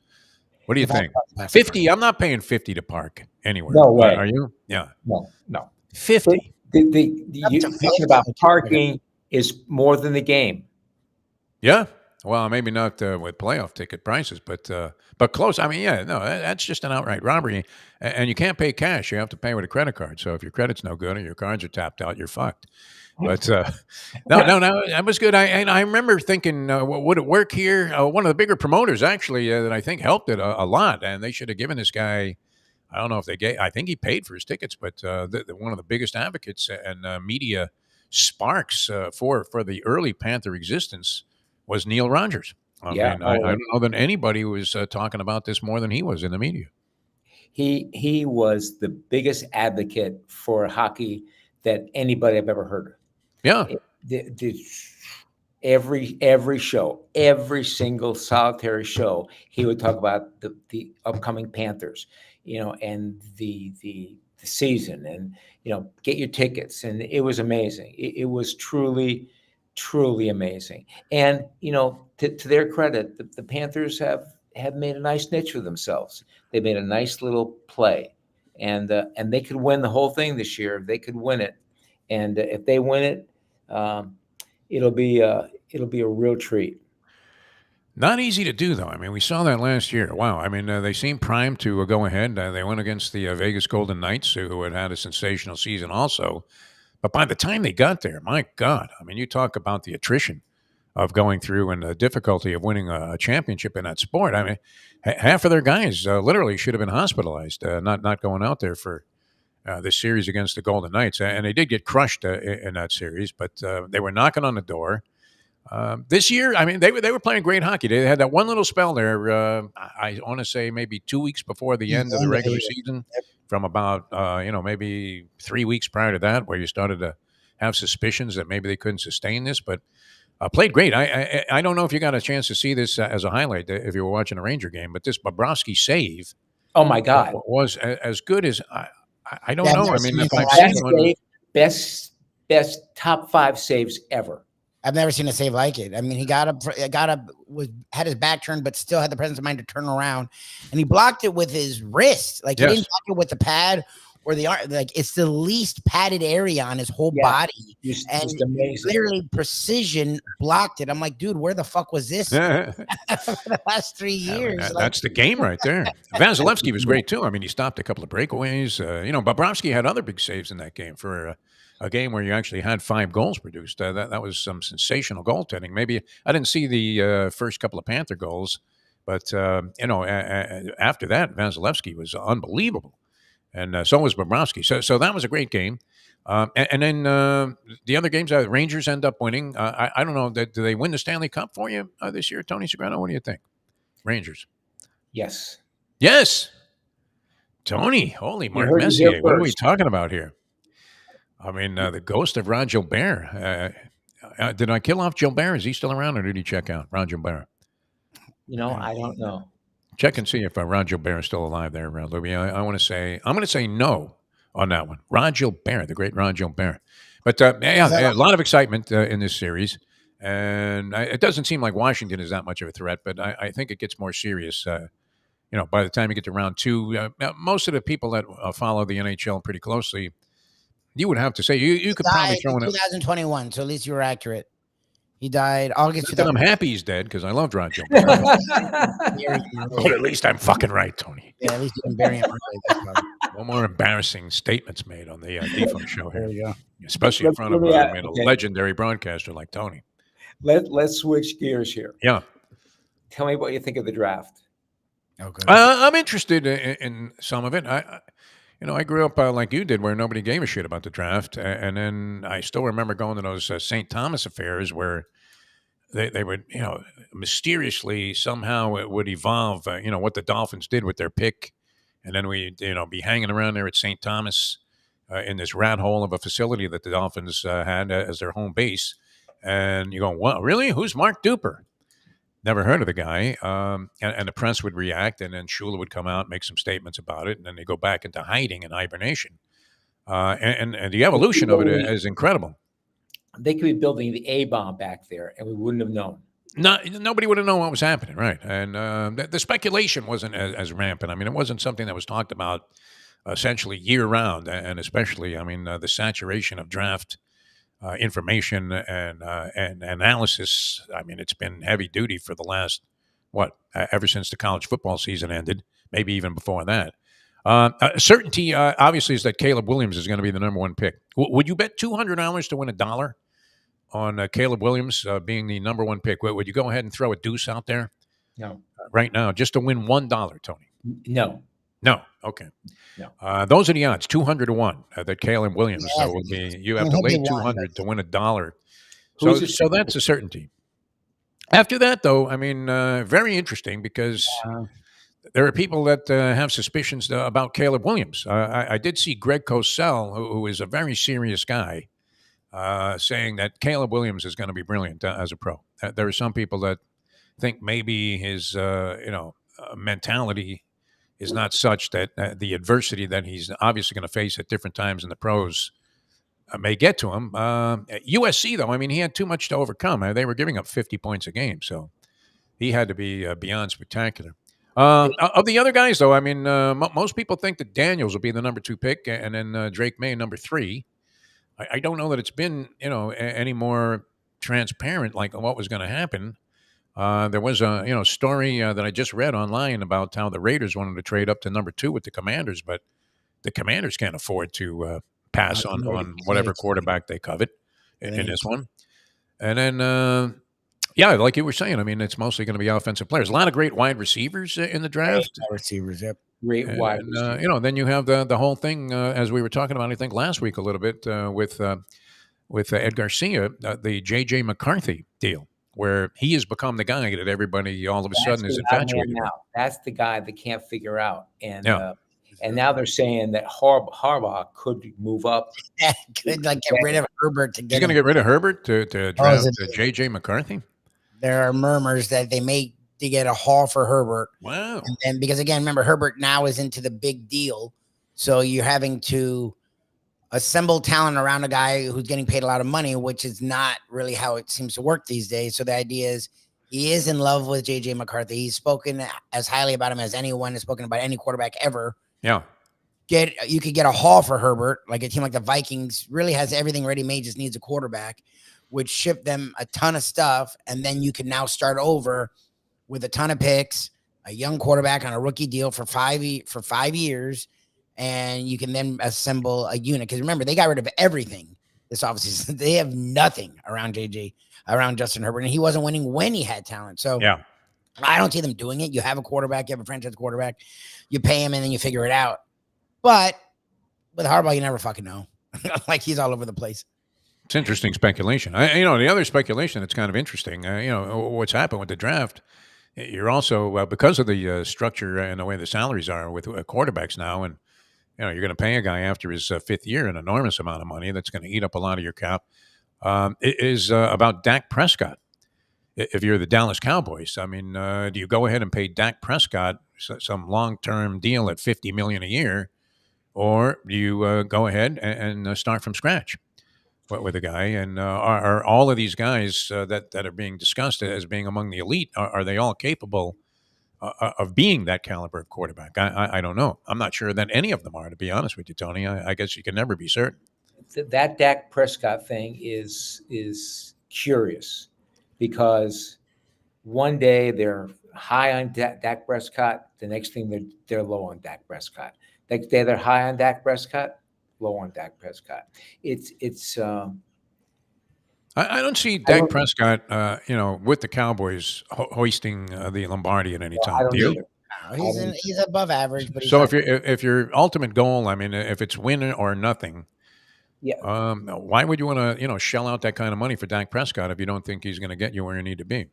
What do you think? 50? I'm not paying 50 to park anywhere. No way. Are you? Yeah. No. 50. You talking about parking is more than the game. Yeah. Well, maybe not with playoff ticket prices, but close. I mean, yeah, no, that's just an outright robbery, and you can't pay cash. You have to pay with a credit card. So if your credit's no good or your cards are tapped out, you're fucked. But no, that was good. I remember thinking, would it work here? One of the bigger promoters, actually, that I think helped it a lot, and they should have given this guy. I don't know if they gave. I think he paid for his tickets, but one of the biggest advocates and media sparks for the early Panther existence was Neil Rogers. I mean, I don't know that anybody was talking about this more than he was in the media. He was the biggest advocate for hockey that anybody I've ever heard of. Yeah. Every show, every single solitary show, he would talk about the upcoming Panthers, and the season, and get your tickets, and it was amazing. It was truly amazing. And to their credit, the Panthers have made a nice niche for themselves. They made a nice little play, and they could win the whole thing this year. They could win it, and if they win it, it'll be a real treat. Not easy to do, though. I mean, we saw that last year. Wow. I mean, they seemed primed to go ahead. They went against the Vegas Golden Knights, who had a sensational season also. But by the time they got there, my God, I mean, you talk about the attrition of going through and the difficulty of winning a championship in that sport. I mean, half of their guys literally should have been hospitalized, not going out there for this series against the Golden Knights. And they did get crushed in that series, but they were knocking on the door. This year, I mean, they were playing great hockey. They had that one little spell there. I want to say maybe 2 weeks before the end of the regular season, from about maybe 3 weeks prior to that, where you started to have suspicions that maybe they couldn't sustain this. But played great. I don't know if you got a chance to see this as a highlight if you were watching a Ranger game, but this Bobrovsky save, oh my God, was as good as I don't know. I mean, if I've seen one, best top 5 saves ever. I've never seen a save like it. I mean, he had his back turned, but still had the presence of mind to turn around, and he blocked it with his wrist. Like he didn't block it with the pad or the arm. Like it's the least padded area on his whole body, and literally precision blocked it. I'm like, dude, where the fuck was this for the last 3 years? I mean, that's the game right there. Vasilevsky was great too. I mean, he stopped a couple of breakaways. Bobrovsky had other big saves in that game for a game where you actually had 5 goals produced. That was some sensational goaltending. Maybe I didn't see the first couple of Panther goals, but after that, Vasilevsky was unbelievable, and so was Bobrovsky. So that was a great game. And then the other games, the Rangers end up winning. I don't know. Do they win the Stanley Cup for you this year, Tony Segreto? What do you think? Rangers. Yes. Tony, holy Mark Messier. What are we talking about here? I mean, the ghost of Ron Gilbert. Did I kill off Gilbert? Is he still around, or did he check out? Ron Gilbert. I don't know. Check and see if Ron Gilbert is still alive there, Lubie. I'm going to say no on that one. Ron Gilbert, the great Ron Gilbert. But a lot of excitement in this series, and it doesn't seem like Washington is that much of a threat. But I think it gets more serious. By the time you get to round 2, most of the people that follow the NHL pretty closely. You would have to say you could probably throw in 2021, so at least you were accurate. He died August 2000. I'm happy he's dead because I loved Ron Gilbert. But at least I'm fucking right, Tony. Yeah, at least you can bury him early. No more embarrassing statements made on the Defo show here. There you go. Especially in front of a legendary broadcaster like Tony. Let's switch gears here. Yeah. Tell me what you think of the draft. Okay. I'm interested in some of it. I grew up like you did, where nobody gave a shit about the draft, and then I still remember going to those St. Thomas affairs where they would, mysteriously somehow it would evolve. What the Dolphins did with their pick, and then we, be hanging around there at St. Thomas in this rat hole of a facility that the Dolphins had as their home base, and you go, "What? Really? Who's Mark Duper?" Never heard of the guy. And the press would react, and then Shula would come out, make some statements about it, and then they go back into hiding and hibernation. And the evolution of it is incredible. They could be building the A bomb back there, and we wouldn't have known. Nobody would have known what was happening, right? And the speculation wasn't as rampant. I mean, it wasn't something that was talked about essentially year round, and especially, I mean, the saturation of draft information and analysis. I mean, it's been heavy duty for the last ever since the college football season ended, maybe even before that. Certainty, obviously, is that Caleb Williams is going to be the number one pick. Would you bet $200 to win $1 on Caleb Williams being the number one pick? Would you go ahead and throw a deuce out there? No. Right now, just to win $1, Tony? No. No. Okay. No. Those are the odds, 200 to 1, that Caleb Williams will be. You have to lay 200 to win $1. So that's a certainty. After that, though, I mean, very interesting because there are people that have suspicions about Caleb Williams. I did see Greg Cosell, who is a very serious guy, saying that Caleb Williams is going to be brilliant as a pro. There are some people that think maybe his mentality is not such that the adversity that he's obviously going to face at different times in the pros may get to him. USC, though, I mean, he had too much to overcome. They were giving up 50 points a game, so he had to be beyond spectacular. Of the other guys, though, I mean, most people think that Daniels will be the number 2 pick, and then Drake May number 3. I don't know that it's been, any more transparent like what was going to happen. There was a story that I just read online about how the Raiders wanted to trade up to number 2 with the Commanders, but the Commanders can't afford to pass on whatever quarterback they covet in this one. And then, like you were saying, I mean, it's mostly going to be offensive players. A lot of great wide receivers in the draft. Receivers, yep. Great wide receivers. Then you have the whole thing, as we were talking about, I think last week a little bit with Ed Garcia, the J.J. McCarthy deal, where he has become the guy that everybody all of a sudden is infatuated with. That's the guy that can't figure out. And now they're saying that Harbaugh could move up. Could get rid of Herbert to get. He's going to get rid of Herbert to draft J.J. McCarthy? There are murmurs that they may to get a haul for Herbert. Wow. And because, again, remember, Herbert now is into the big deal. So you're having to assemble talent around a guy who's getting paid a lot of money, which is not really how it seems to work these days. So the idea is he is in love with J.J. McCarthy. He's spoken as highly about him as anyone has spoken about any quarterback ever. Yeah. You could get a haul for Herbert, like a team like the Vikings really has everything ready made, just needs a quarterback, would ship them a ton of stuff, and then you can now start over with a ton of picks, a young quarterback on a rookie deal for 5 years, and you can then assemble a unit. Because remember, they got rid of everything this offseason. They have nothing around Justin Herbert, and he wasn't winning when he had talent. So I don't see them doing it. You have a quarterback, you have a franchise quarterback, you pay him, and then you figure it out. But with Harbaugh, you never fucking know. Like, he's all over the place. It's interesting speculation. The other speculation that's kind of interesting, what's happened with the draft, you're also, because of the structure and the way the salaries are with quarterbacks now, and, you're going to pay a guy after his 5th year an enormous amount of money that's going to eat up a lot of your cap, it is about Dak Prescott. If you're the Dallas Cowboys, I mean, do you go ahead and pay Dak Prescott some long-term deal at $50 million a year, or do you go ahead and start from scratch with a guy? And are all of these guys that are being discussed as being among the elite, are they all capable of being that caliber of quarterback? I don't know. I'm not sure that any of them are, to be honest with you, Tony. I guess you can never be certain. That Dak Prescott thing is curious, because one day they're high on Dak Prescott, the next thing they're low on Dak Prescott. Next day they're high on Dak Prescott, low on Dak Prescott. I don't see Dak Prescott, with the Cowboys hoisting the Lombardi at any time. Do you? He's above average, but so if your ultimate goal, I mean, if it's win or nothing, why would you want to shell out that kind of money for Dak Prescott if you don't think he's going to get you where you need to be?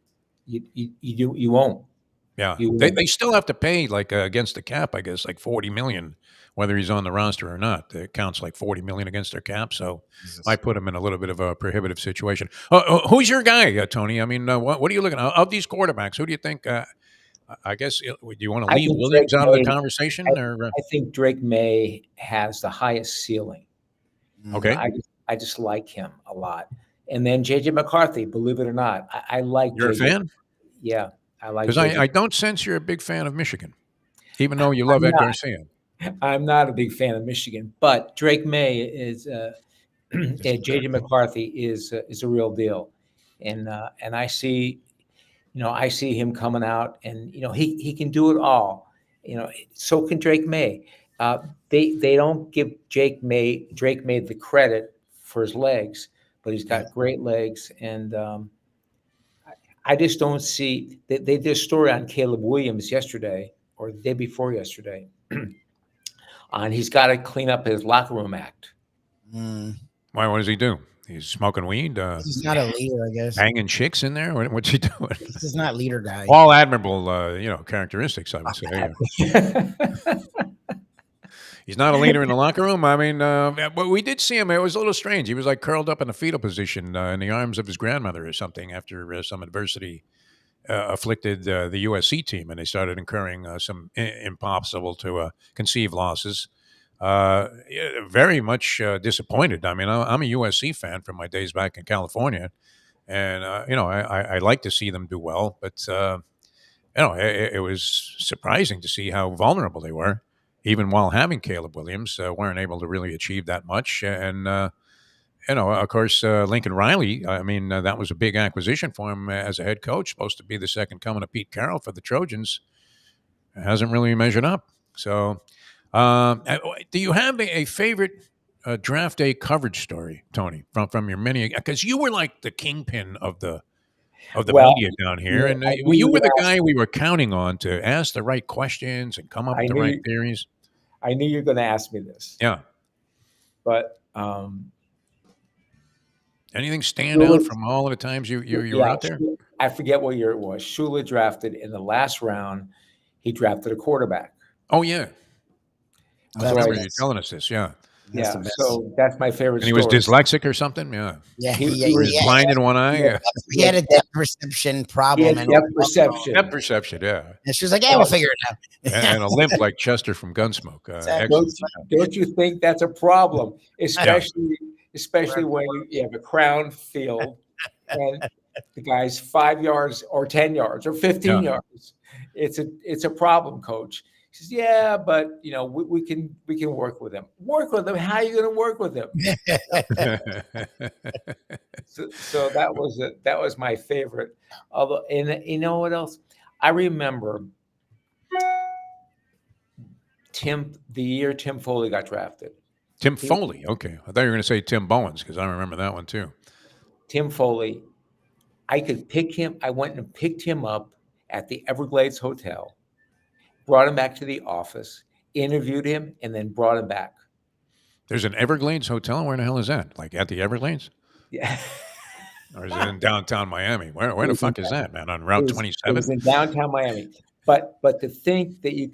You won't. Yeah, You they win. they still have to pay like against the cap, I guess, like 40 million, whether he's on the roster or not. It counts like 40 million against their cap, so I Jesus. put him in a little bit of a prohibitive situation. Who's your guy, Tony? I mean, what are you looking at of these quarterbacks? Who do you think? I guess do you want to I leave think Drake Williams out of the May. conversation, or I think Drake May has the highest ceiling. okay, I just like him a lot. And then JJ McCarthy, believe it or not, I like you're a JJ. fan? Yeah, I like Because JJ. I don't sense you're a big fan of Michigan, even though you love I'm Ed not. Garcia. I'm not a big fan of Michigan, but Drake May is JJ McCarthy is a real deal, and I see, I see him coming out, and he can do it all. So can Drake May. They don't give Drake May the credit for his legs, but he's got great legs, and I just don't see. They did a story on Caleb Williams yesterday or the day before yesterday, and he's got to clean up his locker room act. Why? What does he do? He's smoking weed, He's not a leader, I guess. banging chicks in there. What's he doing? He's just not leader guy. All admirable, characteristics, I would say. He's not a leader in the locker room. I mean, but we did see him. It was a little strange. He was like curled up in a fetal position in the arms of his grandmother or something after some adversity afflicted the USC team, and they started incurring some impossible to conceive losses. Yeah, very much disappointed. I mean, I'm a USC fan from my days back in California, and I like to see them do well, but it was surprising to see how vulnerable they were, even while having Caleb Williams. Weren't able to really achieve that much, and of course, Lincoln Riley. I mean, that was a big acquisition for him as a head coach. Supposed to be the second coming of Pete Carroll for the Trojans. Hasn't really measured up. So, do you have a favorite draft day coverage story, Tony, from your many? Because you were like the kingpin of the Well, media down here, and I knew you you were would the ask. guy we were counting on to ask the right questions and come up I with the knew right you- theories. I knew you're going to ask me this, Yeah. but Anything stand Shula- out from all of the times you were out there? I forget what year it was. Shula drafted in the last round. He drafted a quarterback. Oh yeah, I That's remember the you best. telling us this. Yeah, That's Yeah, the best. so that's my favorite and he was story. dyslexic or something. Yeah, Yeah, he he was yeah, blind in one eye. yeah. he had a depth perception He problem, had and depth perception. Depth perception. Yeah, she was like, "Yeah, we'll figure it out." and a limp like Chester from Gunsmoke. Exactly. Excellent. Don't you think that's a problem? Especially when you have a crown field and the guy's 5 yards or 10 yards or 15 yards. It's a problem, coach. He says, yeah, but we can work with him. Work with him. How are you going to work with him? So that was my favorite. Although, and you know what else? I remember the year Tim Foley got drafted. Tim Foley. Okay, I thought you were going to say Tim Bowens because I remember that one too. Tim Foley, I could pick him. I went and picked him up at the Everglades Hotel, brought him back to the office, interviewed him, and then brought him back. There's an Everglades hotel. Where the hell is that? Like at the Everglades? Yeah. Or is it in downtown Miami? Where the fuck is that, man? On Route It 27? was in downtown Miami. But to think that you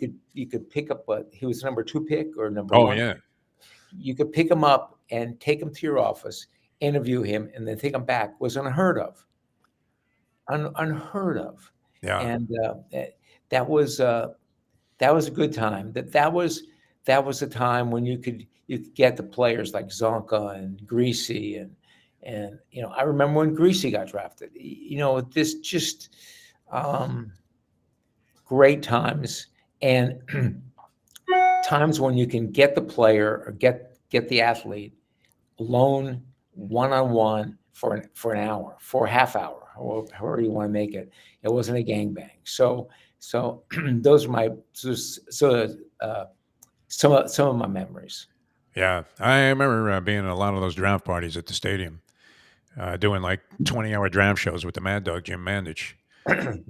could pick up he was number 2 pick or number Oh, 1. yeah. You could pick him up and take him to your office, interview him, and then take him back was unheard of. Unheard of. Yeah. And that was a good time. That was a time when you could get the players like Zonka and Greasy and I remember when Greasy got drafted. This just great times and times when you can get the player or get the athlete alone one-on-one for an hour, for a half hour, or however you want to make it. It wasn't a gangbang. So those are some of my memories. Yeah. I remember being at a lot of those draft parties at the stadium, doing like 20-hour draft shows with the Mad Dog, Jim Mandich. And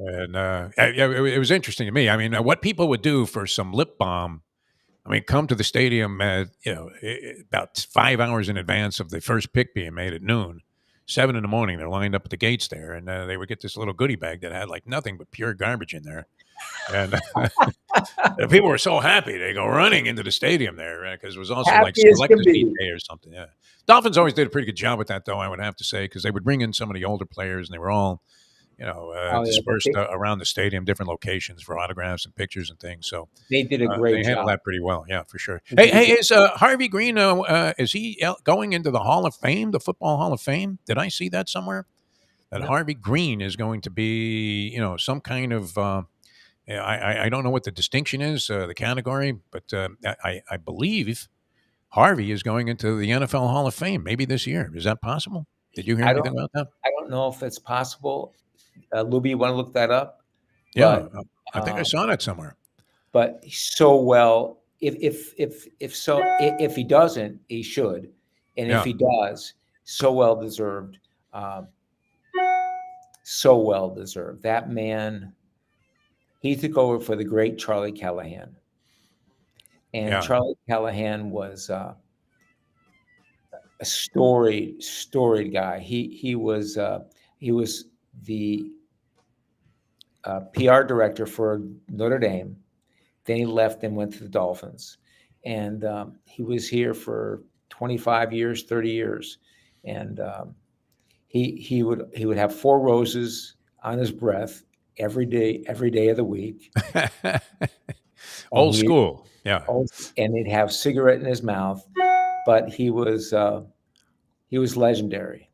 it was interesting to me. I mean, what people would do for some lip balm. I mean, come to the stadium, about 5 hours in advance of the first pick being made at noon, 7 in the morning. They're lined up at the gates there, and they would get this little goodie bag that had like nothing but pure garbage in there. And the people were so happy. They go running into the stadium there because it was also like Happy as select can to see be. day or something. Yeah. Dolphins always did a pretty good job with that, though, I would have to say, because they would bring in some of the older players, and they were all, dispersed around the stadium, different locations for autographs and pictures and things. So They did a great they handled job. that pretty well. Yeah, for sure. Hey, is Harvey Green, is he going into the Hall of Fame, the Football Hall of Fame? Did I see that somewhere? That Harvey Green is going to be, some kind of, I don't know what the distinction is, the category, but I believe Harvey is going into the NFL Hall of Fame maybe this year. Is that possible? Did you hear anything about that? I don't know if it's possible. Lubie, you want to look that up? Yeah, But, I think I saw that somewhere. But so well, if he doesn't, he should, and Yeah. if he does, so well deserved. So well deserved. That man, he took over for the great Charlie Callahan, and Yeah. Charlie Callahan was a storied guy. He was the PR director for Notre Dame. Then he left and went to the Dolphins, and he was here for 25 years, 30 years, and he would have 4 roses on his breath every day of the week. Old school. Yeah. And he'd have cigarette in his mouth, but he was legendary.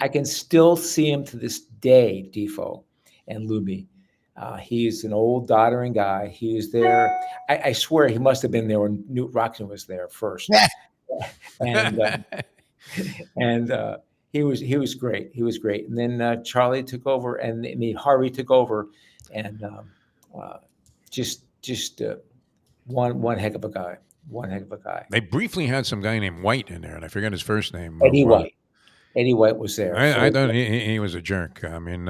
I can still see him to this day, Defo and Lubie. He's an old doddering guy. He was there. I swear he must have been there when Newt Roxon was there first. and he was great. He was great. And then Charlie took over, and Harvey took over, and just one heck of a guy. One heck of a guy. They briefly had some guy named White in there, and I forget his first name. Eddie White. Eddie White was there. I thought he was a jerk. I mean,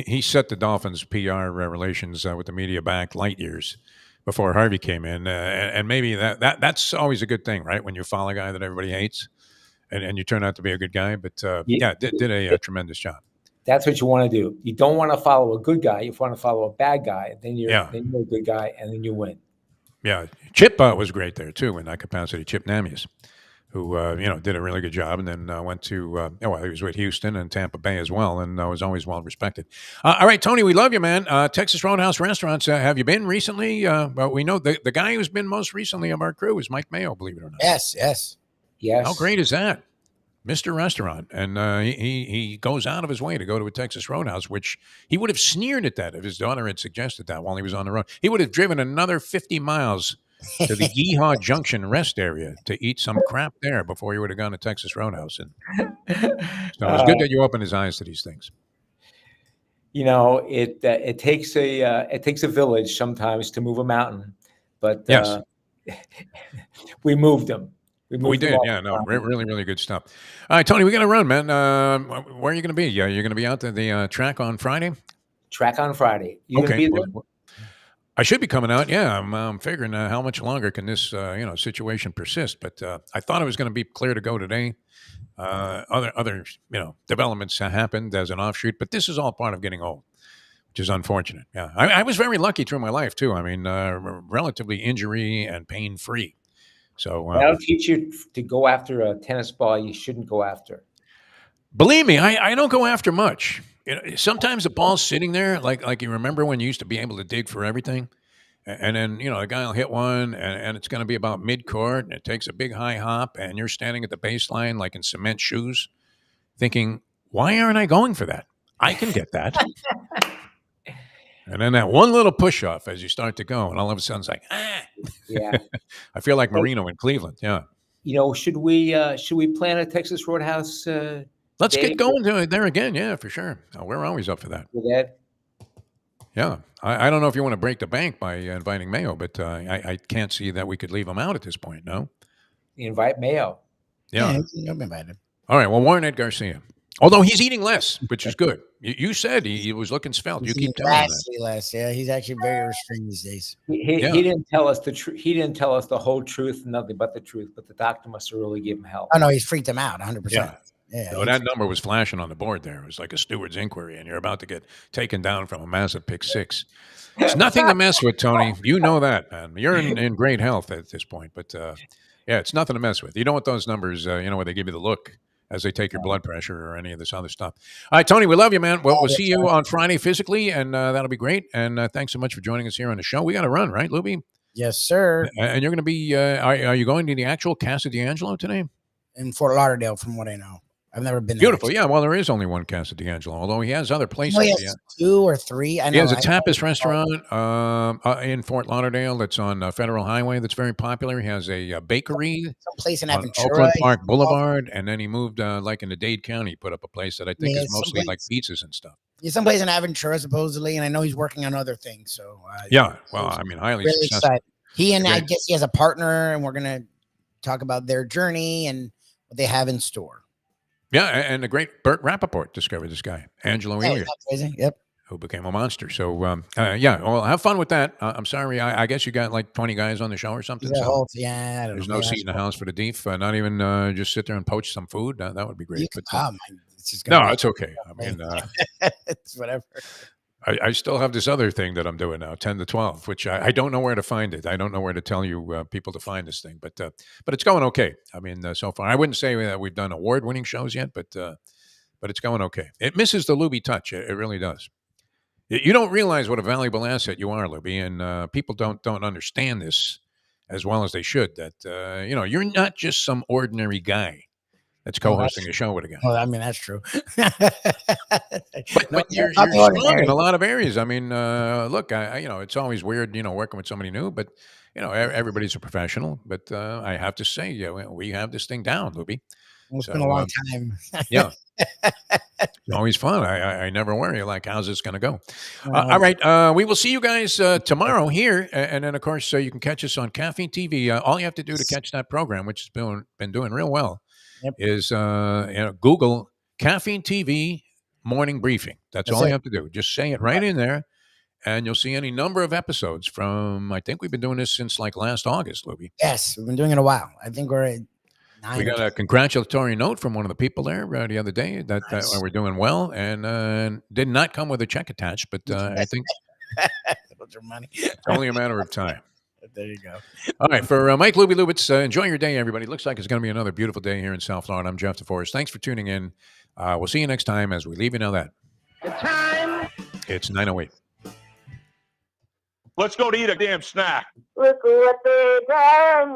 he set the Dolphins' PR relations with the media back light years before Harvey came in, and maybe that's always a good thing, right? When you follow a guy that everybody hates, and you turn out to be a good guy. But did a tremendous job. That's what you want to do. You don't want to follow a good guy. You want to follow a bad guy. Then you're a good guy, and then you win. Yeah, Chip was great there too in that capacity. Chip Namias, who did a really good job, and then went to he was with Houston and Tampa Bay as well, and was always well respected. All right, Tony, we love you, man. Texas Roadhouse Restaurants. Have you been recently? Well, we know the guy who's been most recently of our crew is Mike Mayo. Believe it or not. Yes. How great is that? Mr. Restaurant, and he goes out of his way to go to a Texas Roadhouse, which he would have sneered at that if his daughter had suggested that while he was on the road. He would have driven another 50 miles to the Yeehaw Junction rest area to eat some crap there before he would have gone to Texas Roadhouse. And so it's good that you open his eyes to these things. It takes a village sometimes to move a mountain, but yes. We moved them. We did, yeah. No, really, really good stuff. All right, Tony, we got to run, man. Where are you going to be? You're going to be out to the track on Friday? Track on Friday. You going to be there? Well, I should be coming out. Yeah, I'm figuring how much longer can this situation persist. But I thought it was going to be clear to go today. Other developments happened as an offshoot, but this is all part of getting old, which is unfortunate. Yeah, I was very lucky through my life too. I mean, relatively injury and pain free. So that'll teach you to go after a tennis ball you shouldn't go after. Believe me, I don't go after much. Sometimes the ball's sitting there, like you remember when you used to be able to dig for everything, and then the guy will hit one, and it's going to be about mid-court, and it takes a big high hop, and you're standing at the baseline like in cement shoes, thinking, why aren't I going for that? I can get that. And then that one little push-off as you start to go, and all of a sudden it's like, Yeah. I feel like Marino in Cleveland. Yeah. Should we plan a Texas Roadhouse? Let's get going to there again. Yeah, for sure. We're always up for that. With Ed? Yeah. I don't know if you want to break the bank by inviting Mayo, but I can't see that we could leave him out at this point. No. Invite Mayo. Yeah. You'll invite him. All right. Well, Warren Ed Garcia. Although he's eating less, which is good. You said he was looking svelte. He's you keep telling him that. less. Yeah, he's actually very restrained these days. He didn't tell us the truth. He didn't tell us the whole truth, nothing but the truth. But the doctor must have really given him help. Oh no, he's freaked him out 100%. Yeah. Yeah. So that number was flashing on the board there. It was like a steward's inquiry, and you're about to get taken down from a massive pick six. It's nothing to mess with, Tony. You know that, man. You're in great health at this point, but yeah, it's nothing to mess with. You know what those numbers, where they give you the look as they take your blood pressure or any of this other stuff. All right, Tony, we love you, man. We'll see you on Friday physically, and that'll be great. And thanks so much for joining us here on the show. We got to run, right, Lubie? Yes, sir. And you're going to be, are you going to the actual Casa D'Angelo today? In Fort Lauderdale, from what I know. I've never been there. Beautiful. Yeah, well, there is only one Casa D'Angelo, although he has other places. He has 2 or 3. I know. He has a tapas restaurant in Fort Lauderdale that's on Federal Highway that's very popular. He has a bakery Some place in on Aventura. Oakland Park Boulevard, and then he moved like in the Dade County, put up a place that I think Yeah, is mostly like someplace. pizzas and stuff. He's someplace in Aventura, supposedly, and I know he's working on other things. So Yeah, well, I mean, highly really successful. excited. He and I Great. guess he has a partner, and we're gonna talk about their journey and what they have in store. Yeah, and the great Burt Rappaport discovered this guy, Angelo Yeah, Elia, that's crazy. Yep. who became a monster. So, yeah, well, have fun with that. I'm sorry. I guess you got like 20 guys on the show or something. Yeah, So I don't there's know. no seat in the house for the Deef. Not even just sit there and poach some food. That would be great. You But, it's just no, gonna it's okay. I mean, it's whatever. I still have this other thing that I'm doing now, 10 to 12, which I don't know where to find it. I don't know where to tell you people to find this thing, but it's going okay. I mean, so far, I wouldn't say that we've done award-winning shows yet, but it's going okay. It misses the Lubie touch. It really does. You don't realize what a valuable asset you are, Lubie, and people don't understand this as well as they should. That you're not just some ordinary guy that's co-hosting a show with a guy. Well, I mean, that's true. But you're strong in a lot of areas. I mean, look, it's always weird, working with somebody new, but everybody's a professional. But I have to say, we have this thing down, Lubie. It's been a long time. Yeah, it's always fun. I never worry. Like, how's this going to go? All right, we will see you guys tomorrow here, and then of course you can catch us on Caffeine TV. All you have to do to catch that program, which has been doing real well, is Google Caffeine TV Morning Briefing. That's all you have to do. Just say it right in there, and you'll see any number of episodes from. I think we've been doing this since like last August, Lubie. Yes, we've been doing it a while. I think we're at 9. We got a congratulatory note from one of the people there the other day that we're doing well, and did not come with a check attached, but I think What's your money? it's only a matter of time. There you go. All right, for Mike Lubie Lubitz, enjoy your day, everybody. Looks like it's going to be another beautiful day here in South Florida. I'm Jeff DeForest. Thanks for tuning in. We'll see you next time as we leave you know that. The time. It's 9:08. Let's go to eat a damn snack. Look what they done.